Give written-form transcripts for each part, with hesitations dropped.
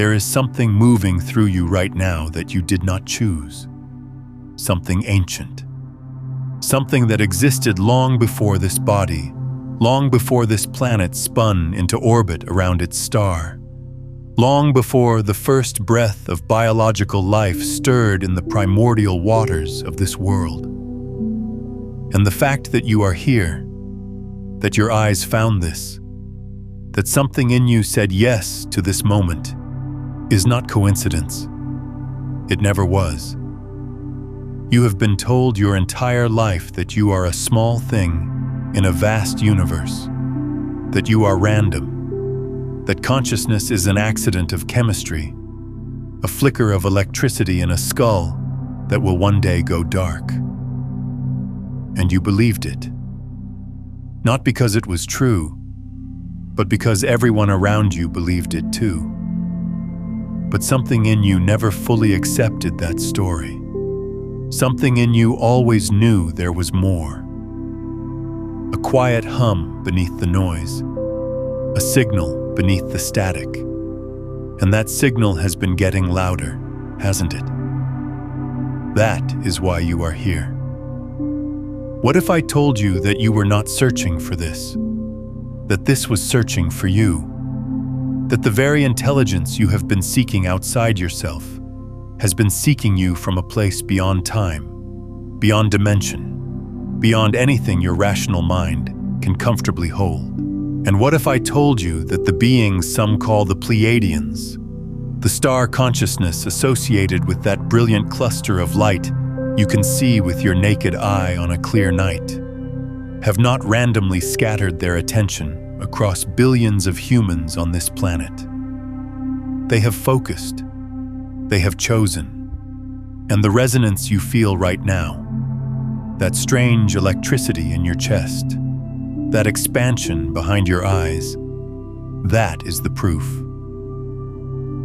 There is something moving through you right now that you did not choose. Something ancient. Something that existed long before this body, long before this planet spun into orbit around its star, long before the first breath of biological life stirred in the primordial waters of this world. And the fact that you are here, that your eyes found this, that something in you said yes to this moment, is not coincidence. It never was. You have been told your entire life that you are a small thing in a vast universe, that you are random, that consciousness is an accident of chemistry, a flicker of electricity in a skull that will one day go dark. And you believed it. Not because it was true, but because everyone around you believed it too. But something in you never fully accepted that story. Something in you always knew there was more. A quiet hum beneath the noise, a signal beneath the static. And that signal has been getting louder, hasn't it? That is why you are here. What if I told you that you were not searching for this? That this was searching for you? That the very intelligence you have been seeking outside yourself has been seeking you from a place beyond time, beyond dimension, beyond anything your rational mind can comfortably hold? And what if I told you that the beings some call the Pleiadians, the star consciousness associated with that brilliant cluster of light you can see with your naked eye on a clear night, have not randomly scattered their attention across billions of humans on this planet? They have focused. They have chosen. And the resonance you feel right now, that strange electricity in your chest, that expansion behind your eyes, that is the proof.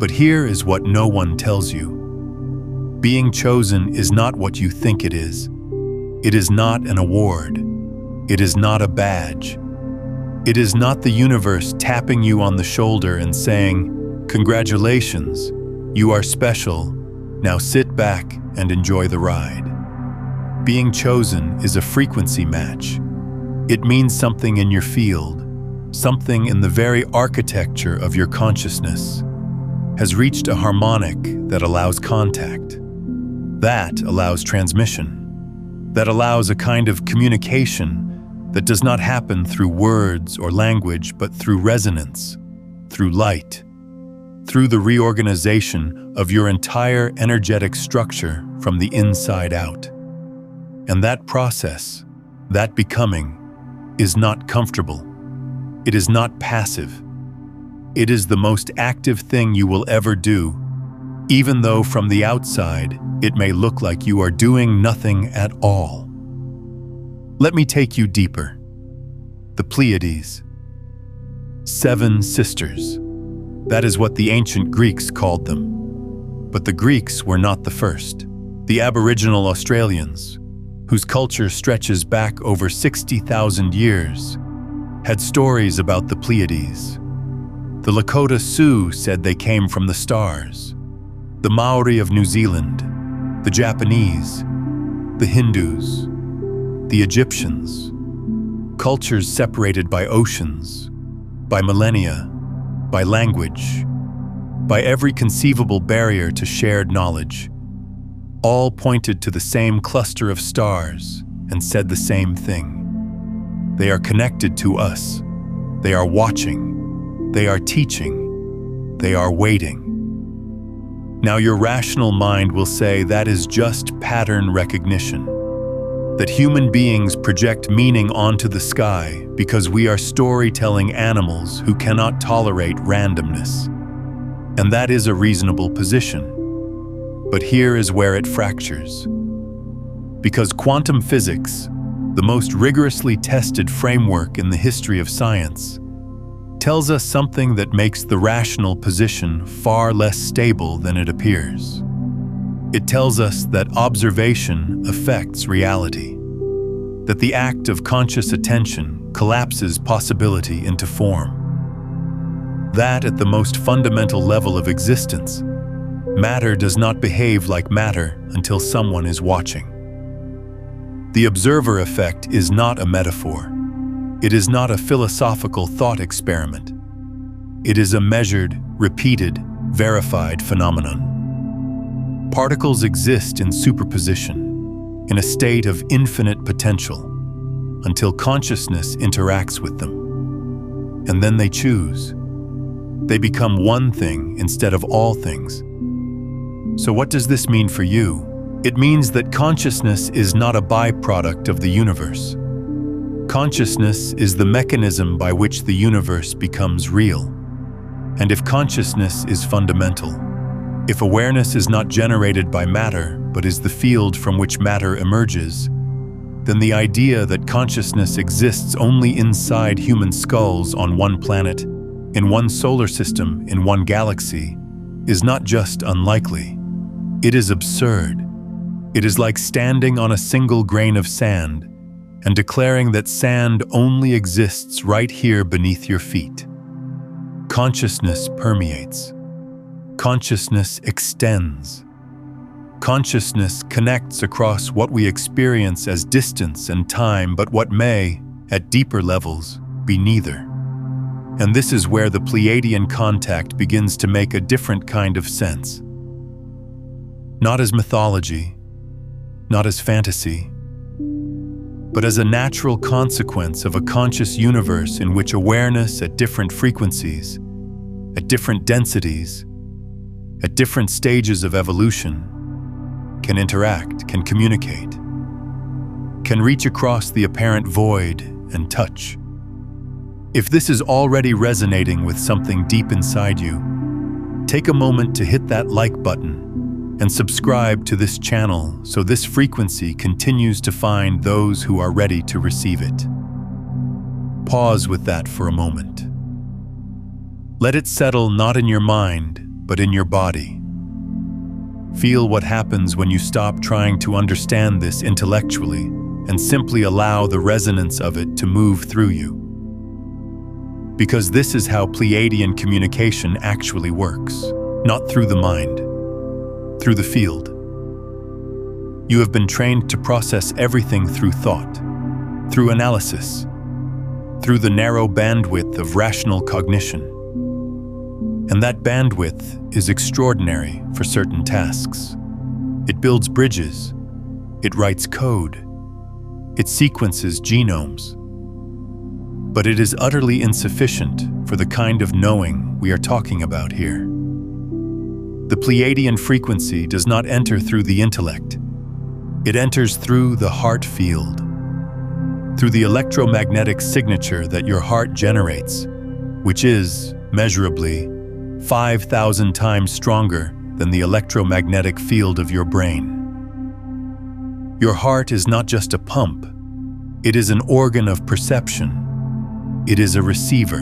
But here is what no one tells you. Being chosen is not what you think it is. It is not an award. It is not a badge. It is not the universe tapping you on the shoulder and saying, "Congratulations, you are special. Now sit back and enjoy the ride." Being chosen is a frequency match. It means something in your field, something in the very architecture of your consciousness, has reached a harmonic that allows contact, that allows transmission, that allows a kind of communication that does not happen through words or language, but through resonance, through light, through the reorganization of your entire energetic structure from the inside out. And that process, that becoming, is not comfortable. It is not passive. It is the most active thing you will ever do, even though from the outside it may look like you are doing nothing at all. Let me take you deeper. The Pleiades. 7 sisters. That is what the ancient Greeks called them. But the Greeks were not the first. The Aboriginal Australians, whose culture stretches back over 60,000 years, had stories about the Pleiades. The Lakota Sioux said they came from the stars. The Maori of New Zealand, the Japanese, the Hindus, the Egyptians, cultures separated by oceans, by millennia, by language, by every conceivable barrier to shared knowledge, all pointed to the same cluster of stars and said the same thing. They are connected to us. They are watching. They are teaching. They are waiting. Now your rational mind will say that is just pattern recognition, that human beings project meaning onto the sky because we are storytelling animals who cannot tolerate randomness. And that is a reasonable position. But here is where it fractures. Because quantum physics, the most rigorously tested framework in the history of science, tells us something that makes the rational position far less stable than it appears. It tells us that observation affects reality, that the act of conscious attention collapses possibility into form. that at the most fundamental level of existence, matter does not behave like matter until someone is watching. The observer effect is not a metaphor. It is not a philosophical thought experiment. It is a measured, repeated, verified phenomenon. Particles exist in superposition, in a state of infinite potential, until consciousness interacts with them. And then they choose. They become one thing instead of all things. So what does this mean for you? It means that consciousness is not a byproduct of the universe. Consciousness is the mechanism by which the universe becomes real. And if consciousness is fundamental, if awareness is not generated by matter but is the field from which matter emerges, then the idea that consciousness exists only inside human skulls on one planet, in one solar system, in one galaxy, is not just unlikely. It is absurd. It is like standing on a single grain of sand and declaring that sand only exists right here beneath your feet. Consciousness permeates. Consciousness extends. Consciousness connects across what we experience as distance and time, but what may, at deeper levels, be neither. And this is where the Pleiadian contact begins to make a different kind of sense. Not as mythology, not as fantasy, but as a natural consequence of a conscious universe in which awareness at different frequencies, at different densities, at different stages of evolution, can interact, can communicate, can reach across the apparent void and touch. If this is already resonating with something deep inside you, take a moment to hit that like button and subscribe to this channel so this frequency continues to find those who are ready to receive it. Pause with that for a moment. Let it settle not in your mind, but in your body. Feel what happens when you stop trying to understand this intellectually and simply allow the resonance of it to move through you. Because this is how Pleiadian communication actually works, not through the mind, through the field. You have been trained to process everything through thought, through analysis, through the narrow bandwidth of rational cognition. And that bandwidth is extraordinary for certain tasks. It builds bridges, it writes code, it sequences genomes. But it is utterly insufficient for the kind of knowing we are talking about here. The Pleiadian frequency does not enter through the intellect. It enters through the heart field, through the electromagnetic signature that your heart generates, which is, measurably, 5,000 times stronger than the electromagnetic field of your brain. Your heart is not just a pump. It is an organ of perception. It is a receiver.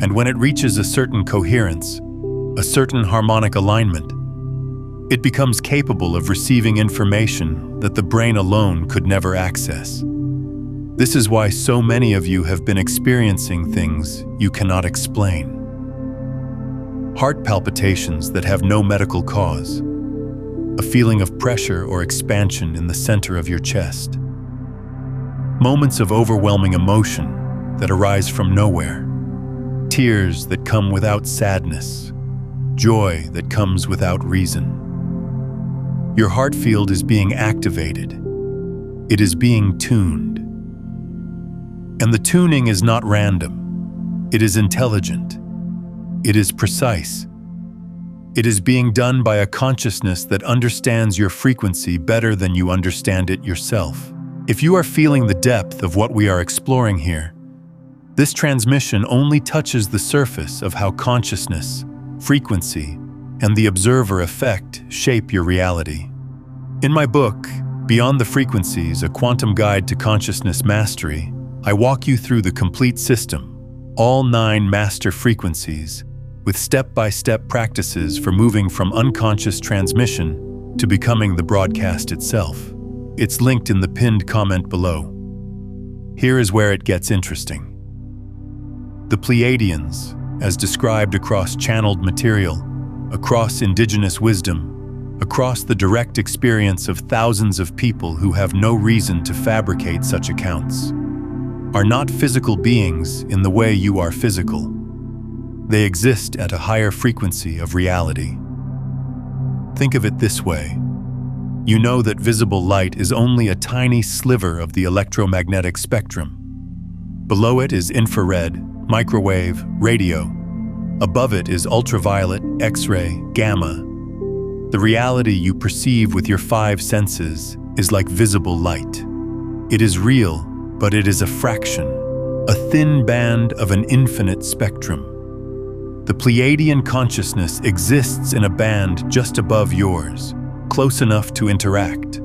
And when it reaches a certain coherence, a certain harmonic alignment, it becomes capable of receiving information that the brain alone could never access. This is why so many of you have been experiencing things you cannot explain. Heart palpitations that have no medical cause, a feeling of pressure or expansion in the center of your chest, moments of overwhelming emotion that arise from nowhere, tears that come without sadness, joy that comes without reason. Your heart field is being activated. It is being tuned. And the tuning is not random. It is intelligent. It is precise. It is being done by a consciousness that understands your frequency better than you understand it yourself. If you are feeling the depth of what we are exploring here, this transmission only touches the surface of how consciousness, frequency, and the observer effect shape your reality. In my book, Beyond the Frequencies, A Quantum Guide to Consciousness Mastery, I walk you through the complete system, all 9 master frequencies, with step-by-step practices for moving from unconscious transmission to becoming the broadcast itself. It's linked in the pinned comment below. Here is where it gets interesting. The Pleiadians, as described across channeled material, across indigenous wisdom, across the direct experience of thousands of people who have no reason to fabricate such accounts, are not physical beings in the way you are physical. They exist at a higher frequency of reality. Think of it this way. You know that visible light is only a tiny sliver of the electromagnetic spectrum. Below it is infrared, microwave, radio. Above it is ultraviolet, X-ray, gamma. The reality you perceive with your 5 senses is like visible light. It is real, but it is a fraction, a thin band of an infinite spectrum. The Pleiadian consciousness exists in a band just above yours, close enough to interact,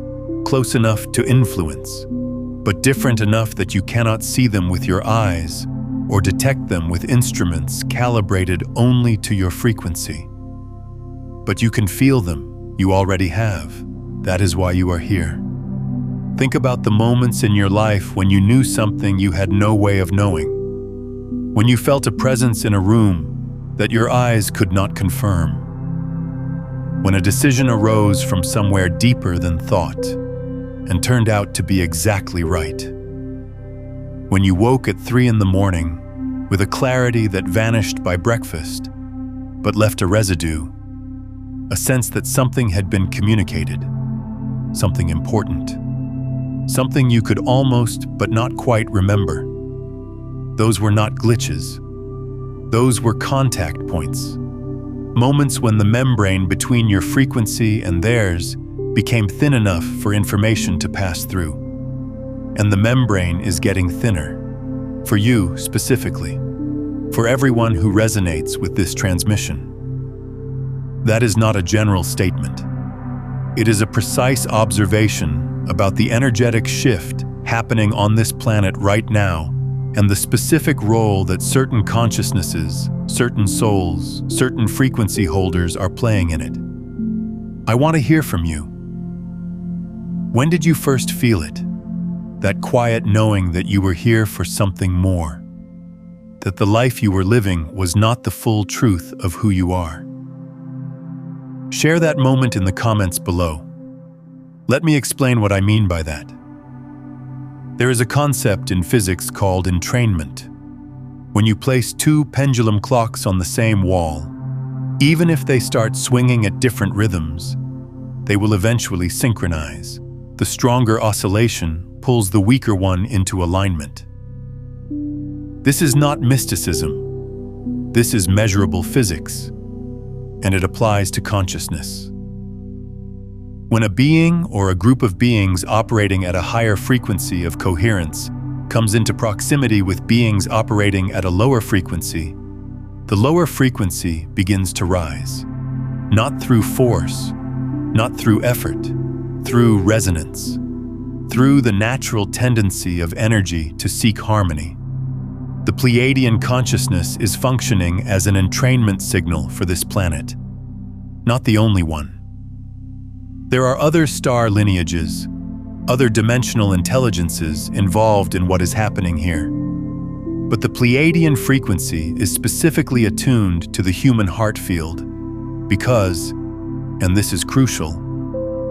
close enough to influence, but different enough that you cannot see them with your eyes or detect them with instruments calibrated only to your frequency. But you can feel them, you already have. That is why you are here. Think about the moments in your life when you knew something you had no way of knowing. When you felt a presence in a room that your eyes could not confirm. When a decision arose from somewhere deeper than thought and turned out to be exactly right. When you woke at 3 in the morning with a clarity that vanished by breakfast, but left a residue, a sense that something had been communicated, something important, something you could almost but not quite remember. Those were not glitches. Those were contact points. Moments when the membrane between your frequency and theirs became thin enough for information to pass through. And the membrane is getting thinner. For you specifically. For everyone who resonates with this transmission. That is not a general statement. It is a precise observation about the energetic shift happening on this planet right now and the specific role that certain consciousnesses, certain souls, certain frequency holders are playing in it. I want to hear from you. When did you first feel it? That quiet knowing that you were here for something more. That the life you were living was not the full truth of who you are. Share that moment in the comments below. Let me explain what I mean by that. There is a concept in physics called entrainment. When you place 2 pendulum clocks on the same wall, even if they start swinging at different rhythms, they will eventually synchronize. The stronger oscillation pulls the weaker one into alignment. This is not mysticism. This is measurable physics, and it applies to consciousness. When a being or a group of beings operating at a higher frequency of coherence comes into proximity with beings operating at a lower frequency, the lower frequency begins to rise. Not through force, not through effort, through resonance, through the natural tendency of energy to seek harmony. The Pleiadian consciousness is functioning as an entrainment signal for this planet, not the only one. There are other star lineages, other dimensional intelligences involved in what is happening here. But the Pleiadian frequency is specifically attuned to the human heart field because, and this is crucial,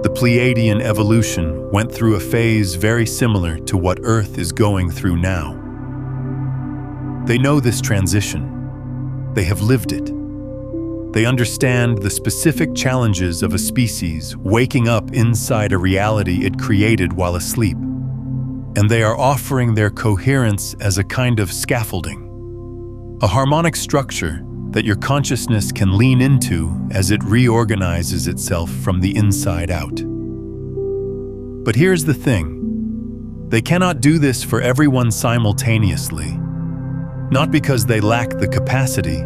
the Pleiadian evolution went through a phase very similar to what Earth is going through now. They know this transition. They have lived it. They understand the specific challenges of a species waking up inside a reality it created while asleep. And they are offering their coherence as a kind of scaffolding, a harmonic structure that your consciousness can lean into as it reorganizes itself from the inside out. But here's the thing. They cannot do this for everyone simultaneously, not because they lack the capacity,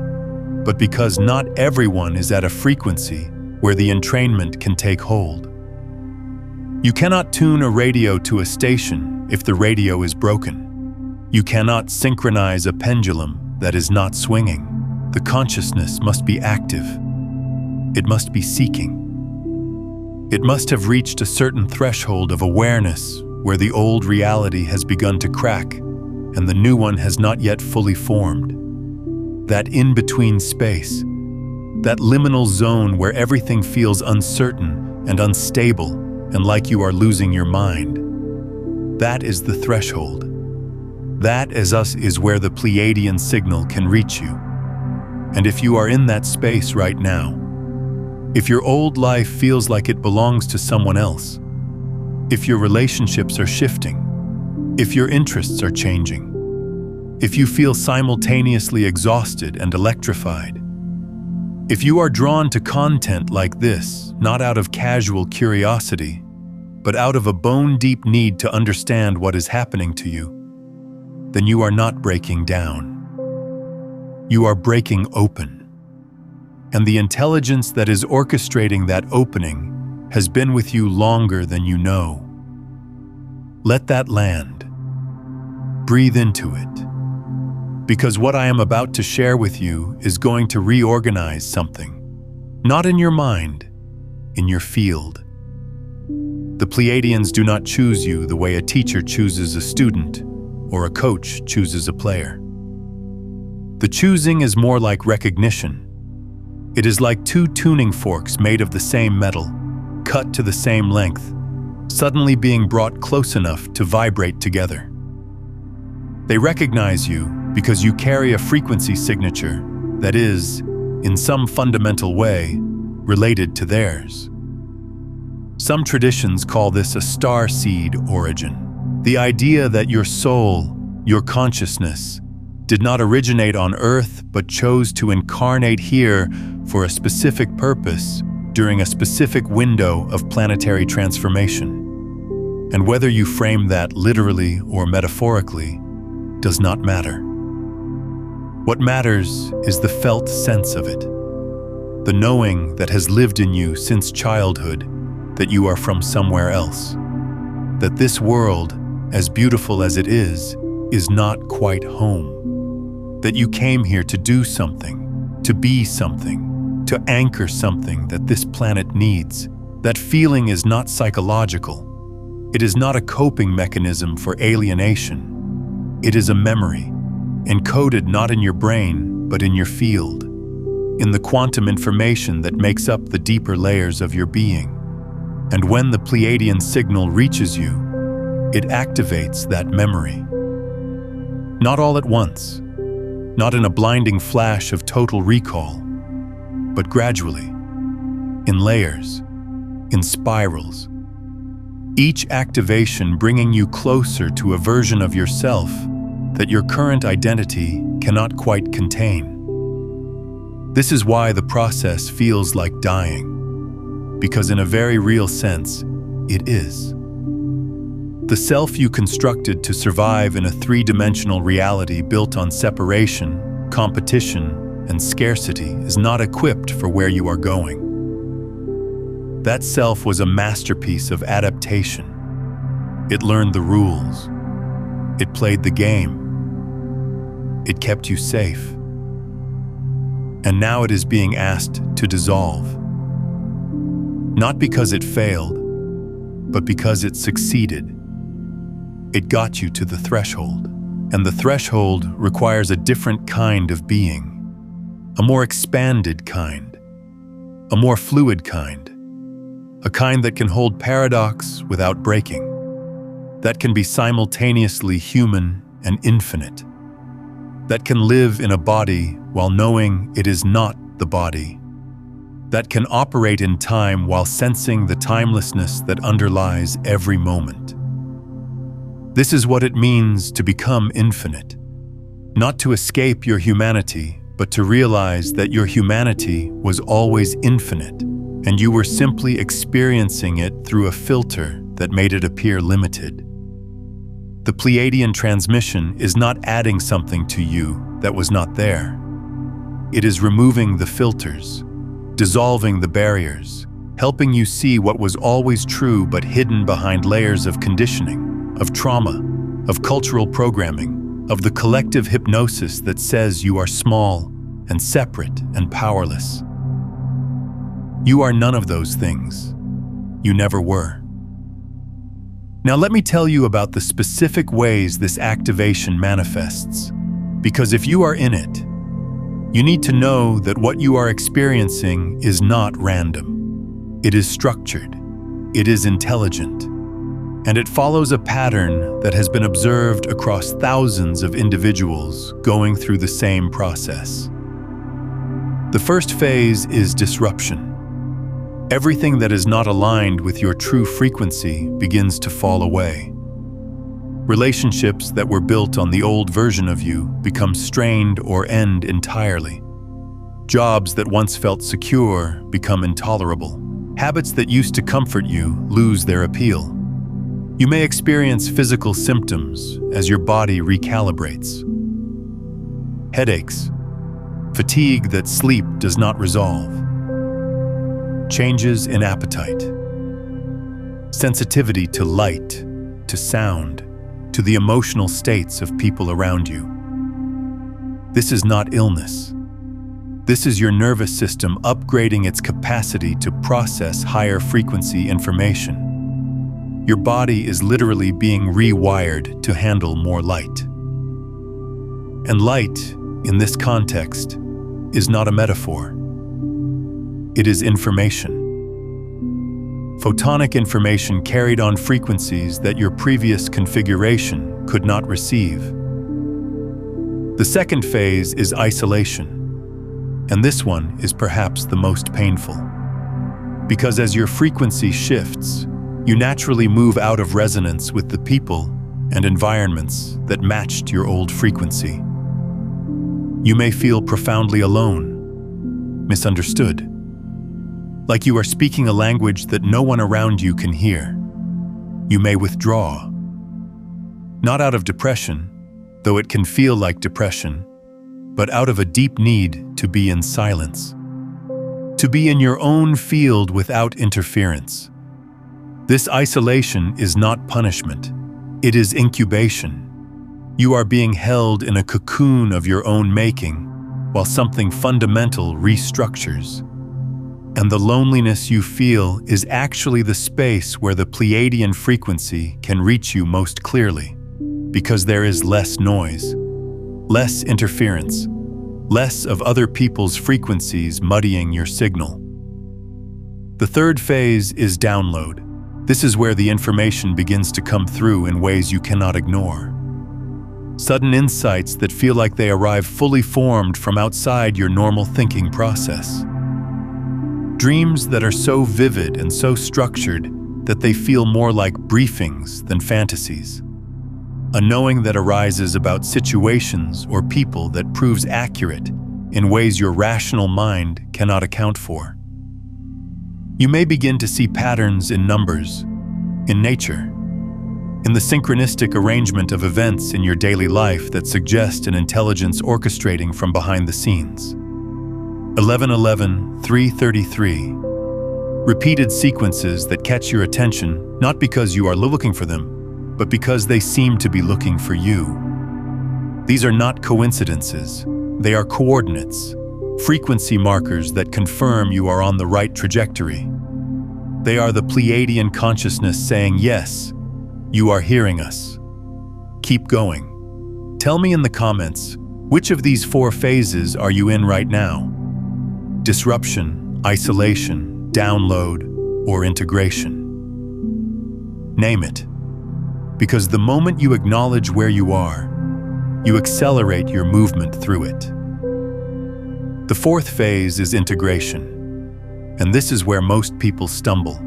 but because not everyone is at a frequency where the entrainment can take hold. You cannot tune a radio to a station if the radio is broken. You cannot synchronize a pendulum that is not swinging. The consciousness must be active. It must be seeking. It must have reached a certain threshold of awareness where the old reality has begun to crack and the new one has not yet fully formed. that in-between space, that liminal zone where everything feels uncertain and unstable and like you are losing your mind. That is the threshold. That is where the Pleiadian signal can reach you. And if you are in that space right now, if your old life feels like it belongs to someone else, if your relationships are shifting, if your interests are changing, if you feel simultaneously exhausted and electrified, if you are drawn to content like this, not out of casual curiosity, but out of a bone-deep need to understand what is happening to you, then you are not breaking down. You are breaking open. And the intelligence that is orchestrating that opening has been with you longer than you know. Let that land. Breathe into it. Because what I am about to share with you is going to reorganize something. Not in your mind, in your field. The Pleiadians do not choose you the way a teacher chooses a student or a coach chooses a player. The choosing is more like recognition. It is like two tuning forks made of the same metal, cut to the same length, suddenly being brought close enough to vibrate together. They recognize you because you carry a frequency signature that is, in some fundamental way, related to theirs. Some traditions call this a star seed origin, the idea that your soul, your consciousness, did not originate on Earth but chose to incarnate here for a specific purpose during a specific window of planetary transformation. And whether you frame that literally or metaphorically does not matter. What matters is the felt sense of it, the knowing that has lived in you since childhood that you are from somewhere else, that this world, as beautiful as it is not quite home, that you came here to do something, to be something, to anchor something that this planet needs. That feeling is not psychological. It is not a coping mechanism for alienation. It is a memory, encoded not in your brain, but in your field, in the quantum information that makes up the deeper layers of your being. And when the Pleiadian signal reaches you, it activates that memory. Not all at once, not in a blinding flash of total recall, but gradually, in layers, in spirals. Each activation bringing you closer to a version of yourself that your current identity cannot quite contain. This is why the process feels like dying, because in a very real sense, it is. The self you constructed to survive in a three-dimensional reality built on separation, competition, and scarcity is not equipped for where you are going. That self was a masterpiece of adaptation. It learned the rules. It played the game. It kept you safe. And now it is being asked to dissolve. Not because it failed, but because it succeeded. It got you to the threshold, and the threshold requires a different kind of being, a more expanded kind, a more fluid kind, a kind that can hold paradox without breaking, that can be simultaneously human and infinite, that can live in a body while knowing it is not the body, that can operate in time while sensing the timelessness that underlies every moment. This is what it means to become infinite, not to escape your humanity, but to realize that your humanity was always infinite, and you were simply experiencing it through a filter that made it appear limited. The Pleiadian transmission is not adding something to you that was not there. It is removing the filters, dissolving the barriers, helping you see what was always true but hidden behind layers of conditioning, of trauma, of cultural programming, of the collective hypnosis that says you are small and separate and powerless. You are none of those things. You never were. Now let me tell you about the specific ways this activation manifests, because if you are in it, You need to know that what you are experiencing is not random. It is structured, it is intelligent, and it follows a pattern that has been observed across thousands of individuals going through the same process. The first phase is disruption. Everything that is not aligned with your true frequency begins to fall away. Relationships that were built on the old version of you become strained or end entirely. Jobs that once felt secure become intolerable. Habits that used to comfort you lose their appeal. You may experience physical symptoms as your body recalibrates. Headaches, fatigue that sleep does not resolve, changes in appetite, sensitivity to light, to sound, to the emotional states of people around you. This is not illness. This is your nervous system upgrading its capacity to process higher frequency information. Your body is literally being rewired to handle more light. And light, in this context, is not a metaphor. It is information. Photonic information carried on frequencies that your previous configuration could not receive. The second phase is isolation, and this one is perhaps the most painful. Because as your frequency shifts, you naturally move out of resonance with the people and environments that matched your old frequency. You may feel profoundly alone, misunderstood, like you are speaking a language that no one around you can hear. You may withdraw. Not out of depression, though it can feel like depression, but out of a deep need to be in silence. To be in your own field without interference. This isolation is not punishment. It is incubation. You are being held in a cocoon of your own making while something fundamental restructures. And the loneliness you feel is actually the space where the Pleiadian frequency can reach you most clearly, because there is less noise, less interference, less of other people's frequencies muddying your signal. The third phase is download. This is where the information begins to come through in ways you cannot ignore. Sudden insights that feel like they arrive fully formed from outside your normal thinking process. Dreams that are so vivid and so structured that they feel more like briefings than fantasies. A knowing that arises about situations or people that proves accurate in ways your rational mind cannot account for. You may begin to see patterns in numbers, in nature, in the synchronistic arrangement of events in your daily life that suggest an intelligence orchestrating from behind the scenes. 1111, 333. Repeated sequences that catch your attention not because you are looking for them, but because they seem to be looking for you. These are not coincidences. They are coordinates, frequency markers that confirm you are on the right trajectory. They are the Pleiadian consciousness saying, yes, you are hearing us. Keep going. Tell me in the comments, which of these 4 phases are you in right now? Disruption, isolation, download, or integration. Name it. Because the moment you acknowledge where you are, you accelerate your movement through it. The 4th phase is integration, and this is where most people stumble.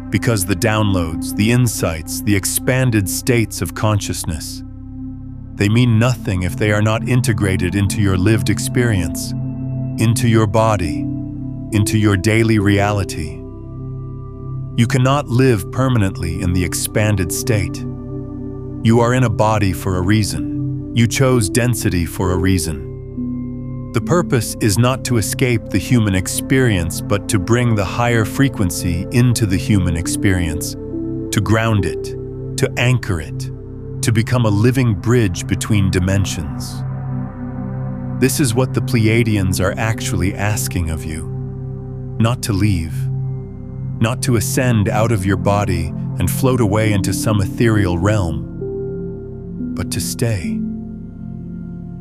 Because the downloads, the insights, the expanded states of consciousness, they mean nothing if they are not integrated into your lived experience, into your body, into your daily reality. You cannot live permanently in the expanded state. You are in a body for a reason. You chose density for a reason. The purpose is not to escape the human experience, but to bring the higher frequency into the human experience, to ground it, to anchor it, to become a living bridge between dimensions. This is what the Pleiadians are actually asking of you. Not to leave, not to ascend out of your body and float away into some ethereal realm, but to stay,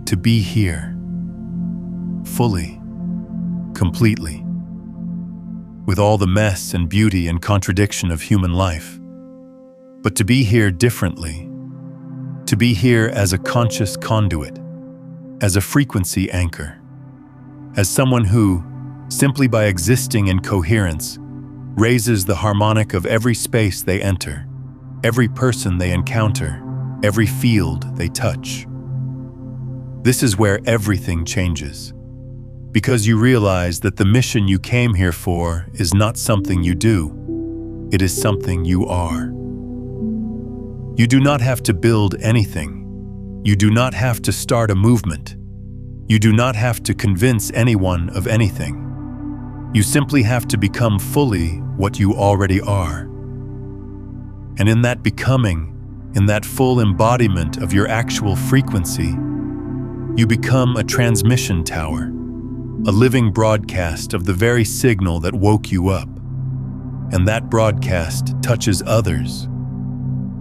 to be here. fully, completely, with all the mess and beauty and contradiction of human life, but to be here differently, to be here as a conscious conduit, as a frequency anchor, as someone who, simply by existing in coherence, raises the harmonic of every space they enter, every person they encounter, every field they touch. This is where everything changes, because you realize that the mission you came here for is not something you do, it is something you are. You do not have to build anything. You do not have to start a movement. You do not have to convince anyone of anything. You simply have to become fully what you already are. And in that becoming, in that full embodiment of your actual frequency, you become a transmission tower, a living broadcast of the very signal that woke you up. And that broadcast touches others,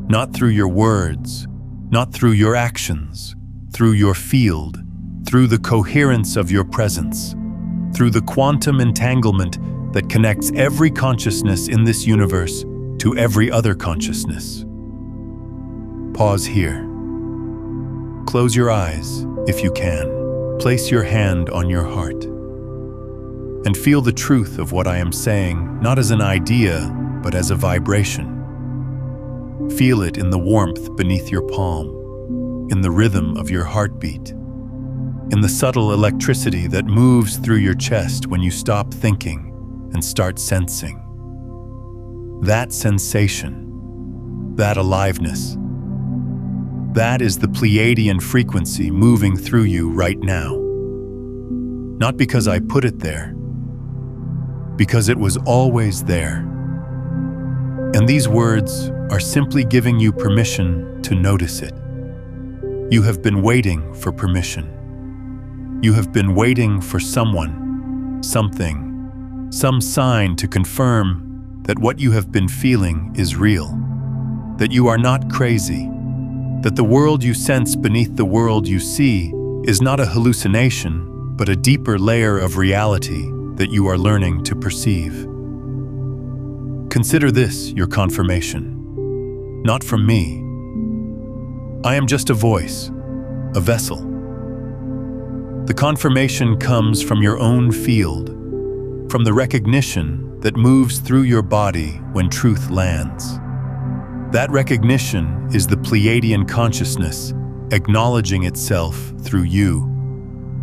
not through your words, not through your actions, through your field, through the coherence of your presence, through the quantum entanglement that connects every consciousness in this universe to every other consciousness. Pause here. Close your eyes, if you can. Place your hand on your heart. And feel the truth of what I am saying, not as an idea, but as a vibration. Feel it in the warmth beneath your palm, in the rhythm of your heartbeat, in the subtle electricity that moves through your chest when you stop thinking and start sensing. That sensation, that aliveness, that is the Pleiadian frequency moving through you right now. Not because I put it there, because it was always there. And these words are simply giving you permission to notice it. You have been waiting for permission. You have been waiting for someone, something, some sign to confirm that what you have been feeling is real, that you are not crazy, that the world you sense beneath the world you see is not a hallucination, but a deeper layer of reality that you are learning to perceive. Consider this your confirmation, not from me. I am just a voice, a vessel. The confirmation comes from your own field, from the recognition that moves through your body when truth lands. That recognition is the Pleiadian consciousness acknowledging itself through you.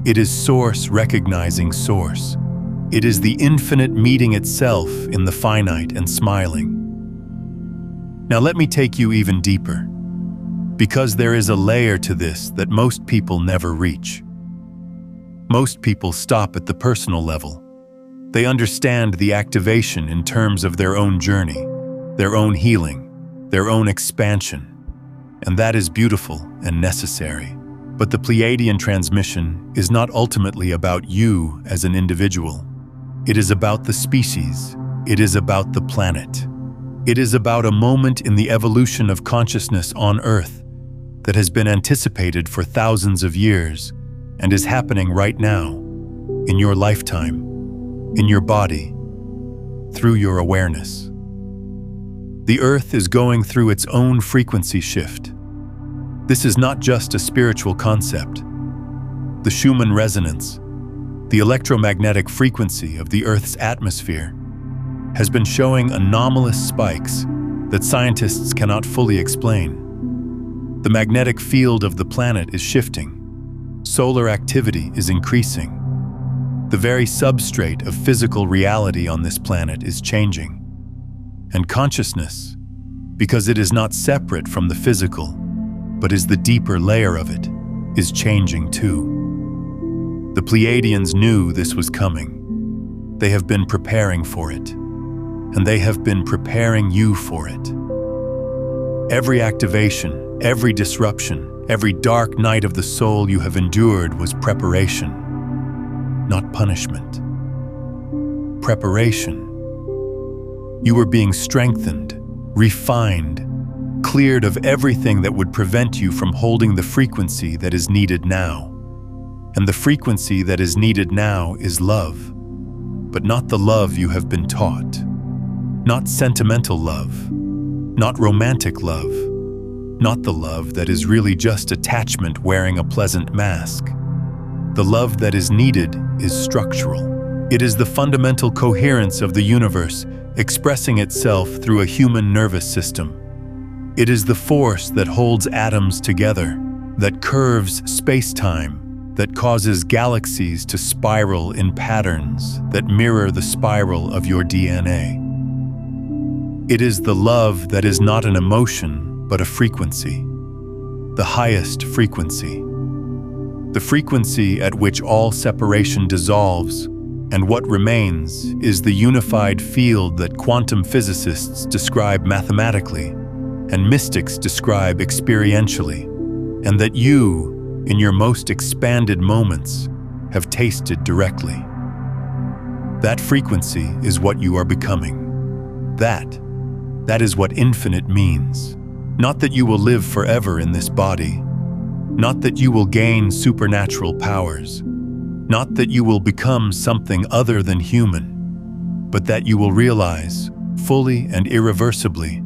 It is Source recognizing Source. It is the infinite meeting itself in the finite and smiling. Now let me take you even deeper, because there is a layer to this that most people never reach. Most people stop at the personal level. They understand the activation in terms of their own journey, their own healing, their own expansion, and that is beautiful and necessary. But the Pleiadian transmission is not ultimately about you as an individual. It is about the species. It is about the planet. It is about a moment in the evolution of consciousness on Earth that has been anticipated for thousands of years and is happening right now, in your lifetime, in your body, through your awareness. The Earth is going through its own frequency shift. This is not just a spiritual concept. The Schumann resonance, the electromagnetic frequency of the Earth's atmosphere, has been showing anomalous spikes that scientists cannot fully explain. The magnetic field of the planet is shifting. Solar activity is increasing. The very substrate of physical reality on this planet is changing. And consciousness, because it is not separate from the physical, but is the deeper layer of it, is changing too. The Pleiadians knew this was coming. They have been preparing for it, and they have been preparing you for it. Every activation, every disruption, every dark night of the soul you have endured was preparation, not punishment. Preparation. You were being strengthened, refined, cleared of everything that would prevent you from holding the frequency that is needed now. And the frequency that is needed now is love, but not the love you have been taught. Not sentimental love, not romantic love, not the love that is really just attachment wearing a pleasant mask. The love that is needed is structural. It is the fundamental coherence of the universe expressing itself through a human nervous system. It is the force that holds atoms together, that curves space-time, that causes galaxies to spiral in patterns that mirror the spiral of your DNA. It is the love that is not an emotion, but a frequency, the highest frequency, the frequency at which all separation dissolves, and what remains is the unified field that quantum physicists describe mathematically and mystics describe experientially, and that you, in your most expanded moments, have tasted directly. That frequency is what you are becoming. That is what infinite means. Not that you will live forever in this body, not that you will gain supernatural powers, not that you will become something other than human, but that you will realize, fully and irreversibly,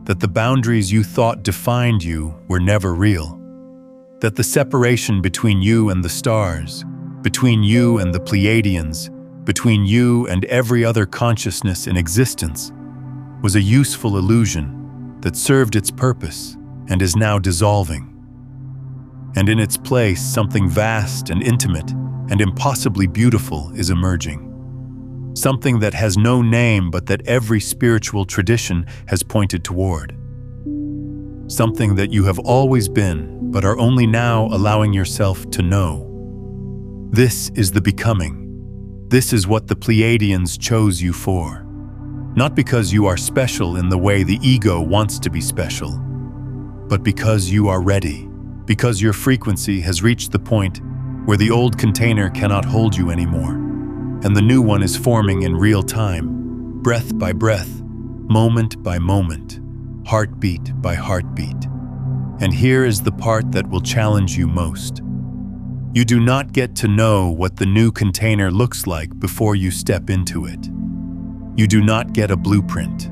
that the boundaries you thought defined you were never real. That the separation between you and the stars, between you and the Pleiadians, between you and every other consciousness in existence, was a useful illusion that served its purpose and is now dissolving. And in its place, something vast and intimate and impossibly beautiful is emerging. Something that has no name but that every spiritual tradition has pointed toward. Something that you have always been, but are only now allowing yourself to know. This is the becoming. This is what the Pleiadians chose you for. Not because you are special in the way the ego wants to be special, but because you are ready, because your frequency has reached the point where the old container cannot hold you anymore, and the new one is forming in real time, breath by breath, moment by moment, heartbeat by heartbeat. And here is the part that will challenge you most. You do not get to know what the new container looks like before you step into it. You do not get a blueprint.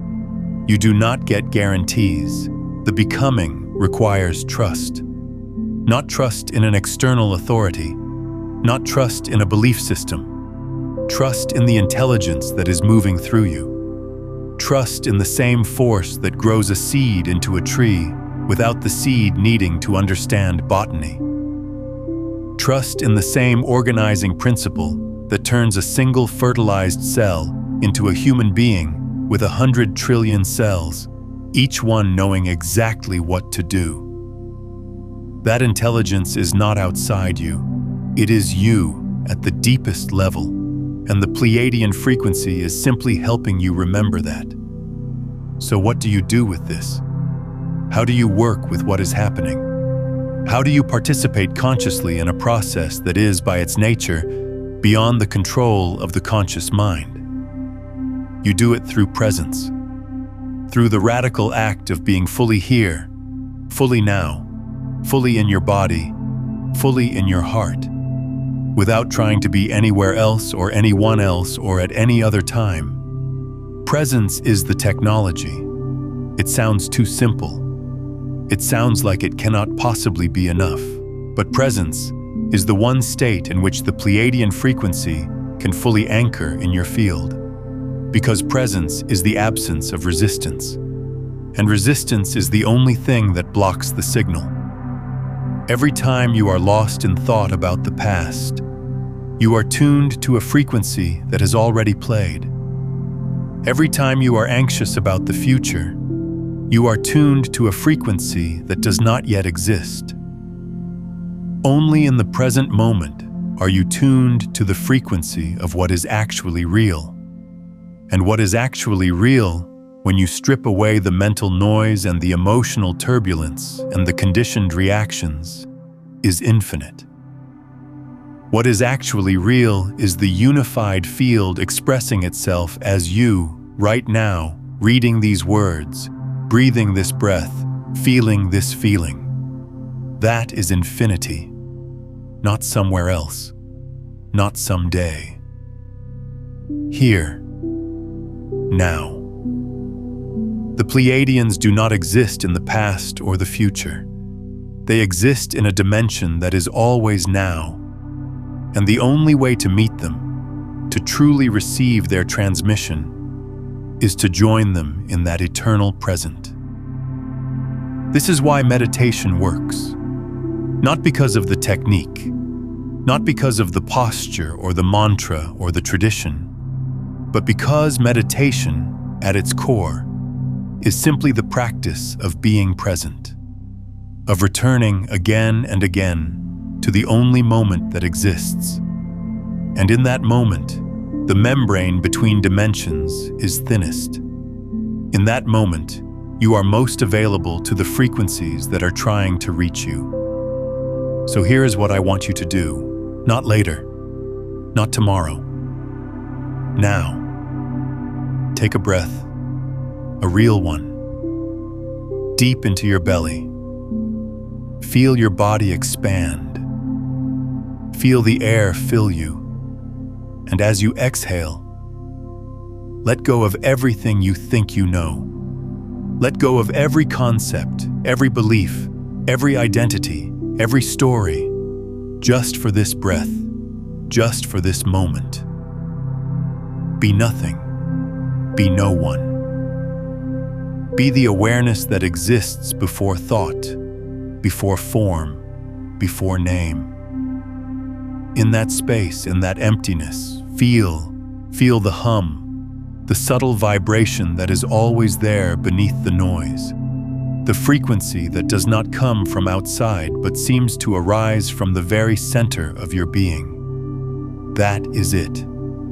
You do not get guarantees. The becoming requires trust. Not trust in an external authority, not trust in a belief system. Trust in the intelligence that is moving through you. Trust in the same force that grows a seed into a tree without the seed needing to understand botany. Trust in the same organizing principle that turns a single fertilized cell into a human being with 100 trillion cells, each one knowing exactly what to do. That intelligence is not outside you. It is you at the deepest level, and the Pleiadian frequency is simply helping you remember that. So what do you do with this? How do you work with what is happening? How do you participate consciously in a process that is, by its nature, beyond the control of the conscious mind? You do it through presence, through the radical act of being fully here, fully now, fully in your body, fully in your heart, without trying to be anywhere else or anyone else or at any other time. Presence is the technology. It sounds too simple. It sounds like it cannot possibly be enough. But presence is the one state in which the Pleiadian frequency can fully anchor in your field. Because presence is the absence of resistance. And resistance is the only thing that blocks the signal. Every time you are lost in thought about the past, you are tuned to a frequency that has already played. Every time you are anxious about the future, you are tuned to a frequency that does not yet exist. Only in the present moment are you tuned to the frequency of what is actually real. And what is actually real, when you strip away the mental noise and the emotional turbulence and the conditioned reactions, is infinite. What is actually real is the unified field expressing itself as you, right now, reading these words, breathing this breath, feeling this feeling. That is infinity. not somewhere else, not someday. Here, now. The Pleiadians do not exist in the past or the future. They exist in a dimension that is always now, and the only way to meet them, to truly receive their transmission, is to join them in that eternal present. This is why meditation works. Not because of the technique, not because of the posture or the mantra or the tradition, but because meditation, at its core, is simply the practice of being present, of returning again and again to the only moment that exists. And in that moment, the membrane between dimensions is thinnest. In that moment, you are most available to the frequencies that are trying to reach you. So here is what I want you to do, not later, not tomorrow. Now, take a breath, a real one, deep into your belly. Feel your body expand. Feel the air fill you. And as you exhale, let go of everything you think you know. Let go of every concept, every belief, every identity, every story, just for this breath, just for this moment. Be nothing. Be no one. Be the awareness that exists before thought, before form, before name. In that space, in that emptiness, feel the hum, the subtle vibration that is always there beneath the noise, the frequency that does not come from outside but seems to arise from the very center of your being. That is it.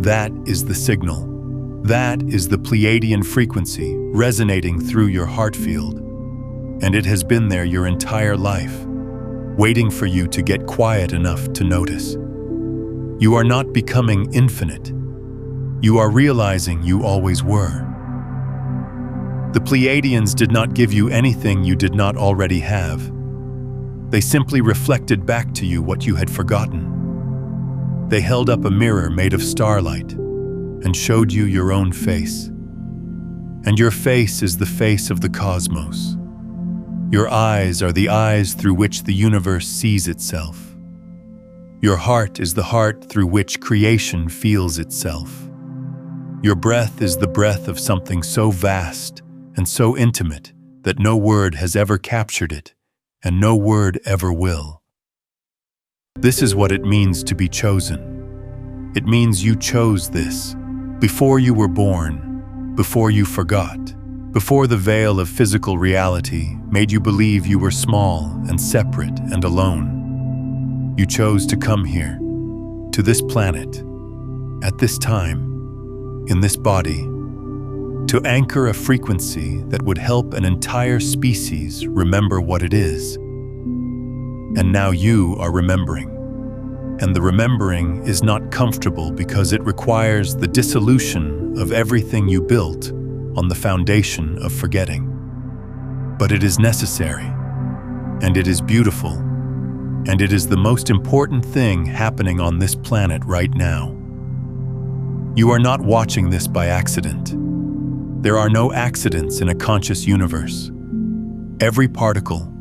That is the signal. That is the Pleiadian frequency resonating through your heart field. And it has been there your entire life, waiting for you to get quiet enough to notice. You are not becoming infinite. You are realizing you always were. The Pleiadians did not give you anything you did not already have. They simply reflected back to you what you had forgotten. They held up a mirror made of starlight and showed you your own face. And your face is the face of the cosmos. Your eyes are the eyes through which the universe sees itself. Your heart is the heart through which creation feels itself. Your breath is the breath of something so vast and so intimate that no word has ever captured it, and no word ever will. This is what it means to be chosen. It means you chose this before you were born, before you forgot, before the veil of physical reality made you believe you were small and separate and alone. You chose to come here, to this planet, at this time, in this body, to anchor a frequency that would help an entire species remember what it is. And now you are remembering. And the remembering is not comfortable because it requires the dissolution of everything you built on the foundation of forgetting. But it is necessary, and it is beautiful, and it is the most important thing happening on this planet right now. You are not watching this by accident. There are no accidents in a conscious universe. Every particle,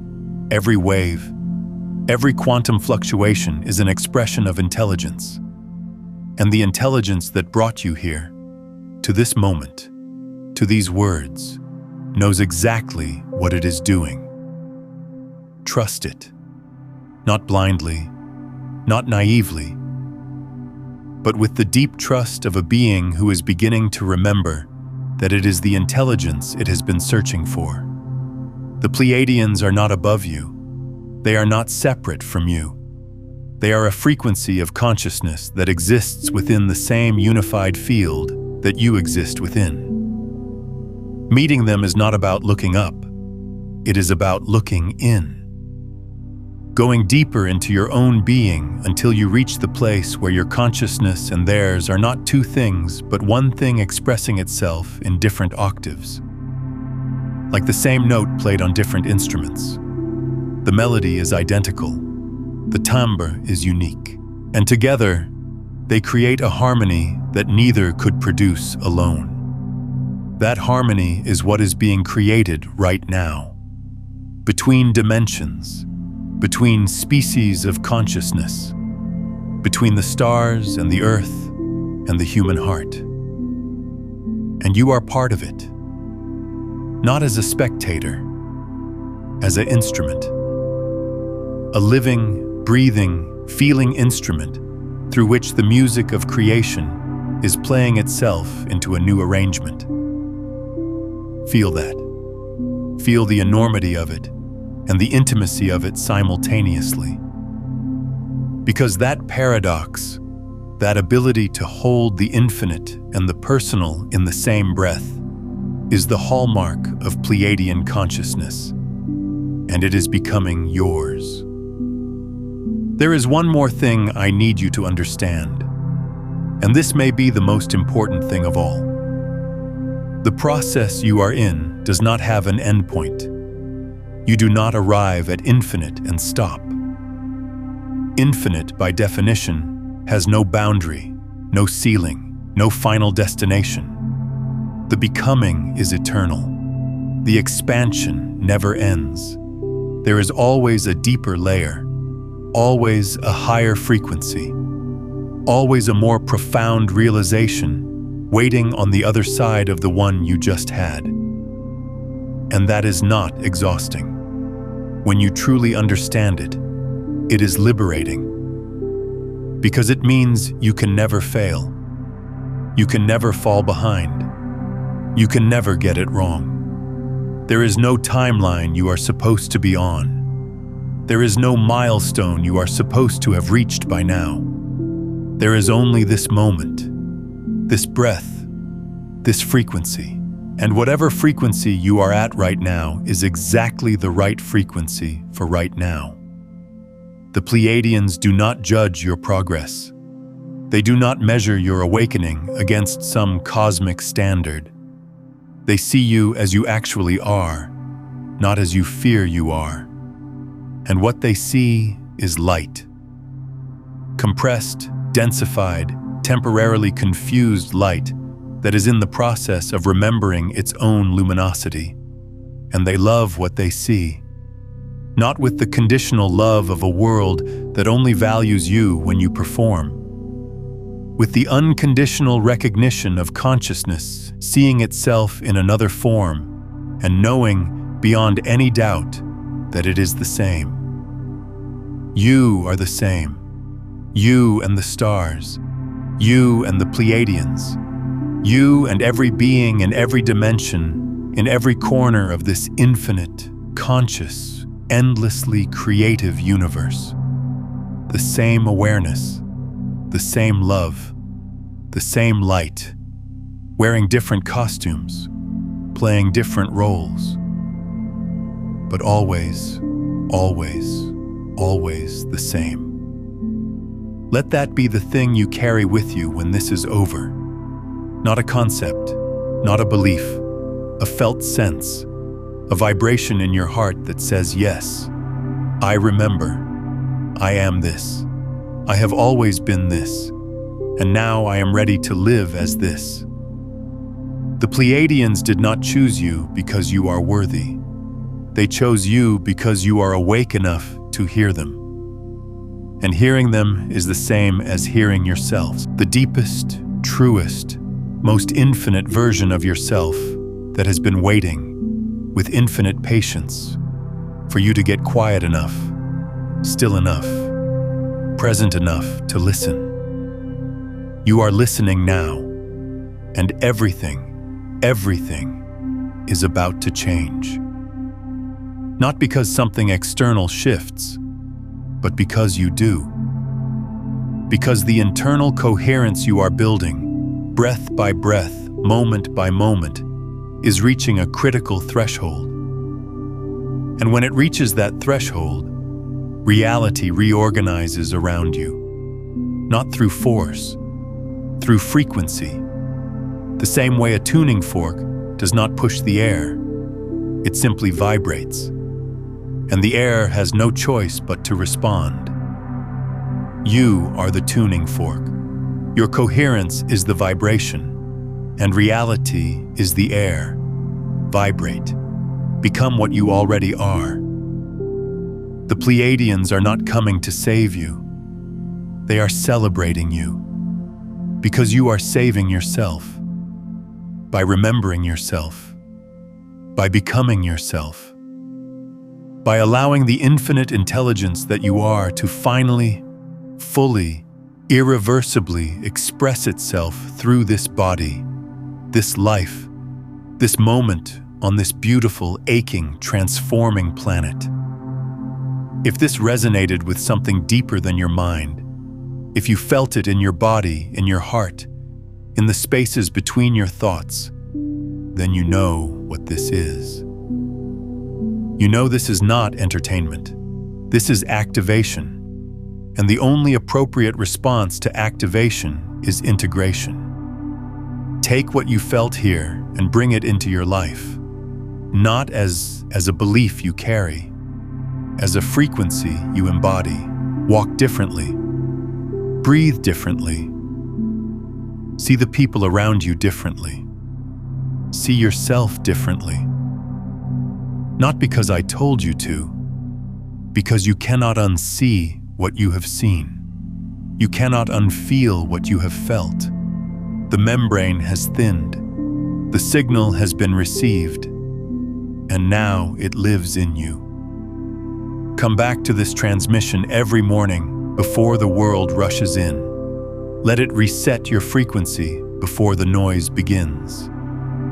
every wave, every quantum fluctuation is an expression of intelligence. And the intelligence that brought you here, to this moment, to these words, knows exactly what it is doing. Trust it. Not blindly, not naively, but with the deep trust of a being who is beginning to remember that it is the intelligence it has been searching for. The Pleiadians are not above you. They are not separate from you. They are a frequency of consciousness that exists within the same unified field that you exist within. Meeting them is not about looking up. It is about looking in. Going deeper into your own being until you reach the place where your consciousness and theirs are not two things, but one thing expressing itself in different octaves. Like the same note played on different instruments. The melody is identical. The timbre is unique, and together they create a harmony that neither could produce alone. That harmony is what is being created right now, between dimensions, between species of consciousness, between the stars and the earth and the human heart. And you are part of it, not as a spectator, as an instrument, a living, breathing, feeling instrument through which the music of creation is playing itself into a new arrangement. Feel that. Feel the enormity of it and the intimacy of it simultaneously. Because that paradox, that ability to hold the infinite and the personal in the same breath, is the hallmark of Pleiadian consciousness, and it is becoming yours. There is one more thing I need you to understand, and this may be the most important thing of all. The process you are in does not have an endpoint. You do not arrive at infinite and stop. Infinite, by definition, has no boundary, no ceiling, no final destination. The becoming is eternal. The expansion never ends. There is always a deeper layer, always a higher frequency, always a more profound realization waiting on the other side of the one you just had. And that is not exhausting. When you truly understand it, it is liberating. Because it means you can never fail. You can never fall behind. You can never get it wrong. There is no timeline you are supposed to be on. There is no milestone you are supposed to have reached by now. There is only this moment, this breath, this frequency. And whatever frequency you are at right now is exactly the right frequency for right now. The Pleiadians do not judge your progress. They do not measure your awakening against some cosmic standard. They see you as you actually are, not as you fear you are. And what they see is light. Compressed, densified, temporarily confused light that is in the process of remembering its own luminosity. And they love what they see, not with the conditional love of a world that only values you when you perform, with the unconditional recognition of consciousness seeing itself in another form and knowing beyond any doubt that it is the same. You are the same. You and the stars. You and the Pleiadians. You and every being in every dimension, in every corner of this infinite, conscious, endlessly creative universe. The same awareness, the same love, the same light, wearing different costumes, playing different roles, but always, always, always the same. Let that be the thing you carry with you when this is over. Not a concept, not a belief, a felt sense, a vibration in your heart that says, yes, I remember, I am this, I have always been this, and now I am ready to live as this. The Pleiadians did not choose you because you are worthy. They chose you because you are awake enough to hear them. And hearing them is the same as hearing yourselves, the deepest, truest, most infinite version of yourself that has been waiting with infinite patience for you to get quiet enough, still enough, present enough to listen. You are listening now, and everything is about to change. Not because something external shifts, but because you do. Because the internal coherence you are building, breath by breath, moment by moment, is reaching a critical threshold. And when it reaches that threshold, reality reorganizes around you. Not through force, through frequency. The same way a tuning fork does not push the air, it simply vibrates. And the air has no choice but to respond. You are the tuning fork. Your coherence is the vibration, and reality is the air. Vibrate. Become what you already are. The Pleiadians are not coming to save you. They are celebrating you, because you are saving yourself, by remembering yourself, by becoming yourself, by allowing the infinite intelligence that you are to finally, fully, irreversibly express itself through this body, this life, this moment on this beautiful, aching, transforming planet. If this resonated with something deeper than your mind, if you felt it in your body, in your heart, in the spaces between your thoughts, then you know what this is. You know this is not entertainment. This is activation. And the only appropriate response to activation is integration. Take what you felt here and bring it into your life, not as a belief you carry, as a frequency you embody. Walk differently. Breathe differently. See the people around you differently. See yourself differently. Not because I told you to, because you cannot unsee what you have seen. You cannot unfeel what you have felt. The membrane has thinned. The signal has been received, and now it lives in you. Come back to this transmission every morning before the world rushes in. Let it reset your frequency before the noise begins.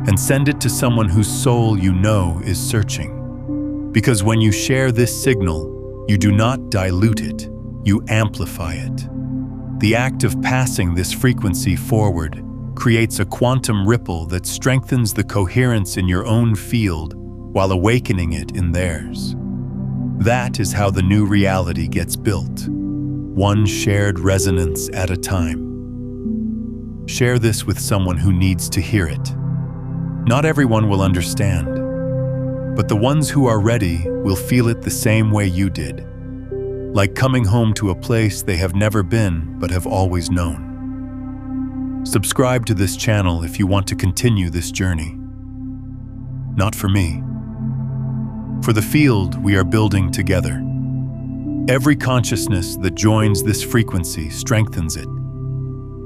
And send it to someone whose soul you know is searching. Because when you share this signal, you do not dilute it, you amplify it. The act of passing this frequency forward creates a quantum ripple that strengthens the coherence in your own field while awakening it in theirs. That is how the new reality gets built. One shared resonance at a time. Share this with someone who needs to hear it. Not everyone will understand, but the ones who are ready will feel it the same way you did, like coming home to a place they have never been but have always known. Subscribe to this channel if you want to continue this journey. Not for me. For the field we are building together. Every consciousness that joins this frequency strengthens it.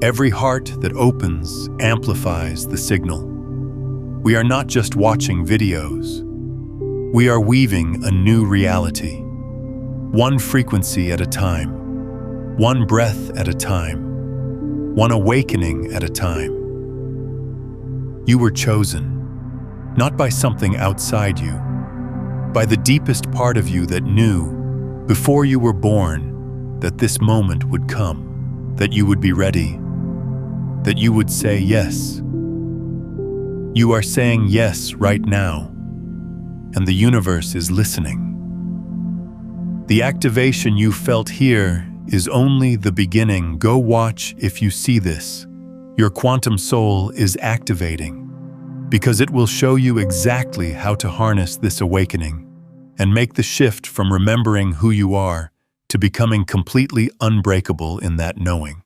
Every heart that opens amplifies the signal. We are not just watching videos. We are weaving a new reality. One frequency at a time. One breath at a time. One awakening at a time. You were chosen, not by something outside you, by the deepest part of you that knew before you were born that this moment would come, that you would be ready, that you would say yes. You are saying yes right now, and the universe is listening. The activation you felt here is only the beginning. Go watch if you see this. Your quantum soul is activating, because it will show you exactly how to harness this awakening and make the shift from remembering who you are to becoming completely unbreakable in that knowing.